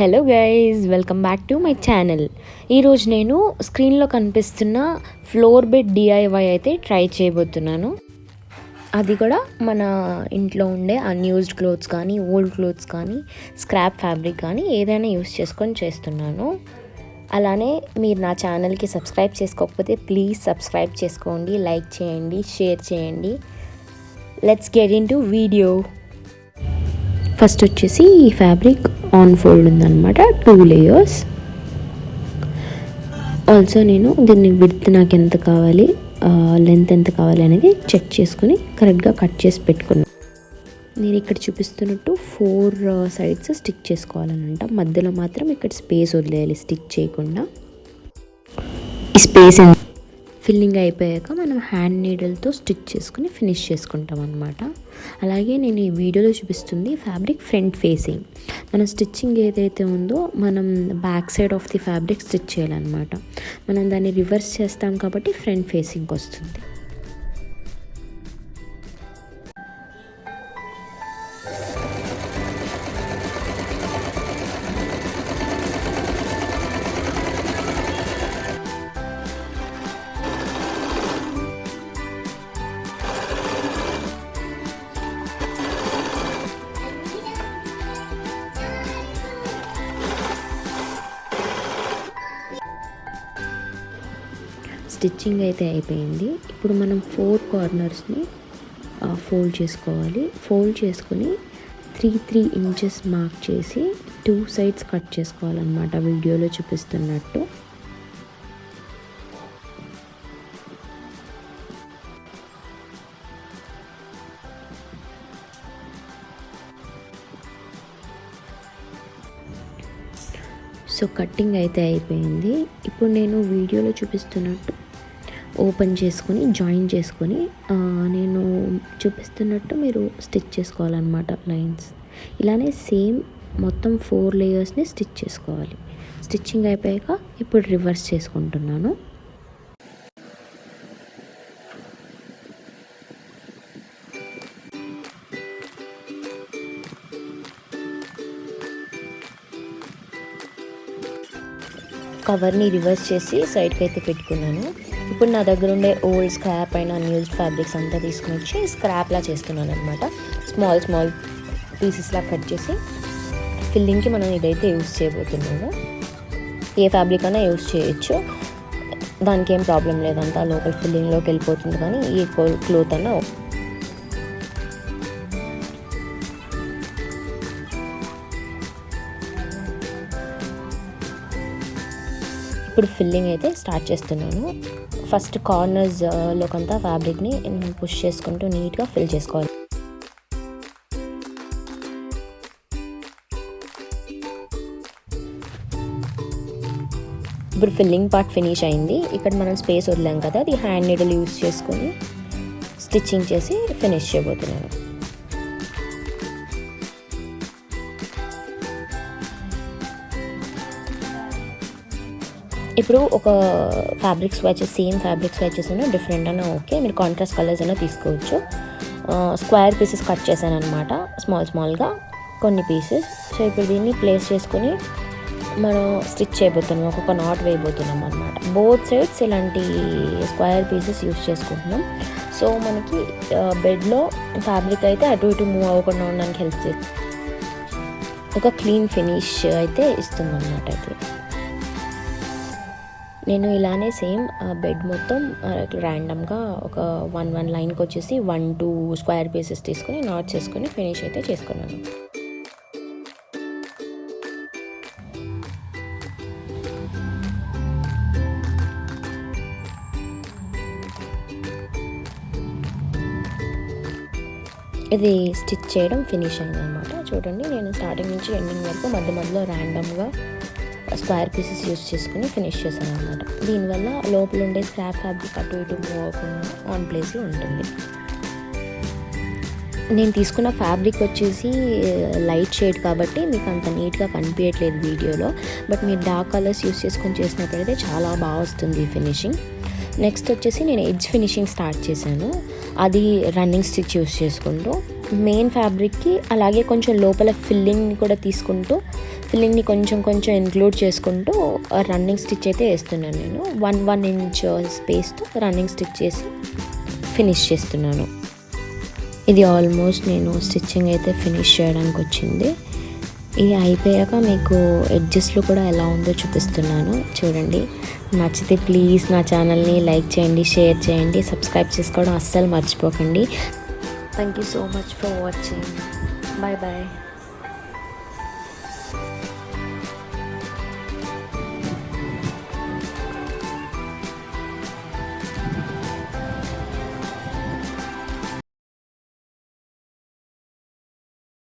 Hello guys, welcome back to my channel. ఈరోజు నేను స్క్రీన్లో కనిపిస్తున్న ఫ్లోర్ బెడ్ డిఐవై అయితే ట్రై చేయబోతున్నాను. అది కూడా మన ఇంట్లో ఉండే అన్యూజ్డ్ క్లోత్స్ కానీ, ఓల్డ్ క్లోత్స్ కానీ, స్క్రాప్ ఫ్యాబ్రిక్ కానీ ఏదైనా యూస్ చేసుకొని చేస్తున్నాను. అలానే మీరు నా ఛానల్కి సబ్స్క్రైబ్ చేసుకోకపోతే ప్లీజ్ సబ్స్క్రైబ్ చేసుకోండి, లైక్ చేయండి, షేర్ చేయండి. Let's get in to video. First వచ్చేసి ఈ ఫ్యాబ్రిక్ ఆన్ ఫోల్డ్ ఉందన్నమాట, 2 layers. ఆల్సో నేను దీన్ని విడ్త్ నాకు ఎంత కావాలి, లెంత్ ఎంత కావాలి అనేది చెక్ చేసుకుని కరెక్ట్గా కట్ చేసి పెట్టుకున్నాను. నేను ఇక్కడ చూపిస్తున్నట్టు 4 sides స్టిక్ చేసుకోవాలనంట. మధ్యలో మాత్రం ఇక్కడ స్పేస్ వదిలేయాలి స్టిక్ చేయకుండా. ఈ స్పేస్ ఫిల్లింగ్ అయిపోయాక మనం హ్యాండ్ నీడిల్తో స్టిచ్ చేసుకుని ఫినిష్ చేసుకుంటాం అనమాట. అలాగే నేను ఈ వీడియోలో చూపిస్తుంది ఫ్యాబ్రిక్ ఫ్రంట్ ఫేసింగ్. మన స్టిచ్చింగ్ ఏదైతే ఉందో మనం back side of the fabric stitch చేయాలన్నమాట. మనం దాన్ని రివర్స్ చేస్తాం కాబట్టి ఫ్రంట్ ఫేసింగ్ వస్తుంది. స్టిచ్చింగ్ అయితే అయిపోయింది. ఇప్పుడు మనం 4 కార్నర్స్ని ఫోల్డ్ చేసుకోవాలి. ఫోల్డ్ చేసుకుని 3 inches మార్క్ చేసి 2 sides కట్ చేసుకోవాలన్నమాట, వీడియోలో చూపిస్తున్నట్టు. సో కట్టింగ్ అయితే అయిపోయింది. ఇప్పుడు నేను వీడియోలో చూపిస్తున్నట్టు ఓపెన్ చేసుకొని జాయిన్ చేసుకొని నేను చూపిస్తున్నట్టు మీరు స్టిచ్ చేసుకోవాలన్నమాట లైన్స్. ఇలానే సేమ్ మొత్తం 4 layers స్టిచ్ చేసుకోవాలి. స్టిచ్చింగ్ అయిపోయాక ఇప్పుడు రివర్స్ చేసుకుంటున్నాను. కవర్ని రివర్స్ చేసి సైడ్కి అయితే పెట్టుకున్నాను. ఇప్పుడు నా దగ్గర ఉండే ఓల్డ్ స్క్రాప్ అయిన అన్యూజ్డ్ ఫ్యాబ్రిక్స్ అంతా తీసుకుని వచ్చి స్క్రాప్లా చేస్తున్నాను అనమాట. స్మాల్ పీసెస్లా కట్ చేసి ఫిల్లింగ్కి మనం ఇదైతే యూస్ చేయబోతున్నాము. ఏ ఫ్యాబ్రిక్ అయినా యూస్ చేయొచ్చు, దానికి ఏం ప్రాబ్లం లేదంట. లోకల్ ఫిల్లింగ్లోకి వెళ్ళిపోతుంది, కానీ ఈ క్లోత్ అన్నా ఇప్పుడు ఫిల్లింగ్ అయితే స్టార్ట్ చేస్తున్నాను. ఫస్ట్ కార్నర్స్లోకంతా ఫ్యాబ్రిక్ని పుష్ చేసుకుంటూ నీట్గా ఫిల్ చేసుకోవాలి. ఇప్పుడు ఫిల్లింగ్ పార్ట్ ఫినిష్ అయింది. ఇక్కడ మనం స్పేస్ వదిలాం కదా, అది హ్యాండ్ నీడిల్ యూస్ చేసుకొని స్టిచ్చింగ్ చేసి ఫినిష్ చేయబోతున్నాను. ఇప్పుడు ఒక fabric swatches, same fabric swatches అయినా డిఫరెంట్ అయినా ఓకే, మీరు కాంట్రాస్ట్ కలర్స్ అయినా తీసుకోవచ్చు. స్క్వేర్ పీసెస్ కట్ చేశాను అనమాట, స్మాల్గా కొన్ని పీసెస్. సో ఇప్పుడు దీన్ని ప్లేస్ చేసుకొని మనం స్టిచ్ చేయబోతున్నాం, ఒక్కొక్క నాట్ వేయబోతున్నాం అనమాట. బోత్ సైడ్స్ ఇలాంటి స్క్వేర్ పీసెస్ యూస్ చేసుకుంటున్నాం. సో మనకి బెడ్లో ఫ్యాబ్రిక్ అయితే అటు ఇటు మూవ్ అవ్వకుండా ఉండడానికి హెల్ప్ చేస్తుంది, ఒక క్లీన్ ఫినిష్ అయితే ఇస్తుంది అన్నమాట. అయితే నేను ఇలానే సేమ్ బెడ్ మొత్తం ర్యాండమ్గా ఒక 1 లైన్కి వచ్చేసి 1-2 స్క్వేర్ పీసెస్ తీసుకొని నాట్ చేసుకొని ఫినిష్ అయితే చేసుకున్నాను. ఇది స్టిచ్ చేయడం ఫినిష్ అయింది అనమాట. చూడండి, నేను స్టార్టింగ్ నుంచి ఎండింగ్ వరకు మధ్యలో ర్యాండమ్గా స్క్వేర్ పీసెస్ యూస్ చేసుకుని ఫినిష్ చేశాను అనమాట. దీనివల్ల లోపల ఉండే స్క్రాప్ ఫ్యాబ్రిక్ అటు ఇటు మూవ్ అవ్వకుండా ఆన్ ప్లేస్లో ఉంటుంది. నేను తీసుకున్న ఫ్యాబ్రిక్ వచ్చేసి లైట్ షేడ్ కాబట్టి మీకు అంత నీట్గా కనిపించట్లేదు వీడియోలో, బట్ మీరు డార్క్ కలర్స్ యూస్ చేసుకొని చేసినప్పుడైతే చాలా బాగా వస్తుంది ఫినిషింగ్. నెక్స్ట్ వచ్చేసి నేను ఎడ్జ్ ఫినిషింగ్ స్టార్ట్ చేశాను. అది రన్నింగ్ స్టిచ్ యూస్ చేసుకుంటూ మెయిన్ ఫ్యాబ్రిక్కి అలాగే కొంచెం లోపల ఫిల్లింగ్ని కూడా తీసుకుంటూ ఫిల్లింగ్ని కొంచెం కొంచెం ఇంక్లూడ్ చేసుకుంటూ రన్నింగ్ స్టిచ్ అయితే వేస్తున్నాను. నేను 1 ఇంచ్ స్పేస్తో రన్నింగ్ స్టిచ్ చేసి ఫినిష్ చేస్తున్నాను. ఇది ఆల్మోస్ట్ నేను స్టిచ్చింగ్ అయితే ఫినిష్ చేయడానికి వచ్చింది. ఇది అయిపోయాక మీకు ఎడ్జెస్లో కూడా ఎలా ఉందో చూపిస్తున్నాను, చూడండి. నచ్చితే ప్లీజ్ నా ఛానల్ని లైక్ చేయండి, షేర్ చేయండి, సబ్స్క్రైబ్ చేసుకోవడం అస్సలు మర్చిపోకండి. Thank you so much for watching. Bye bye.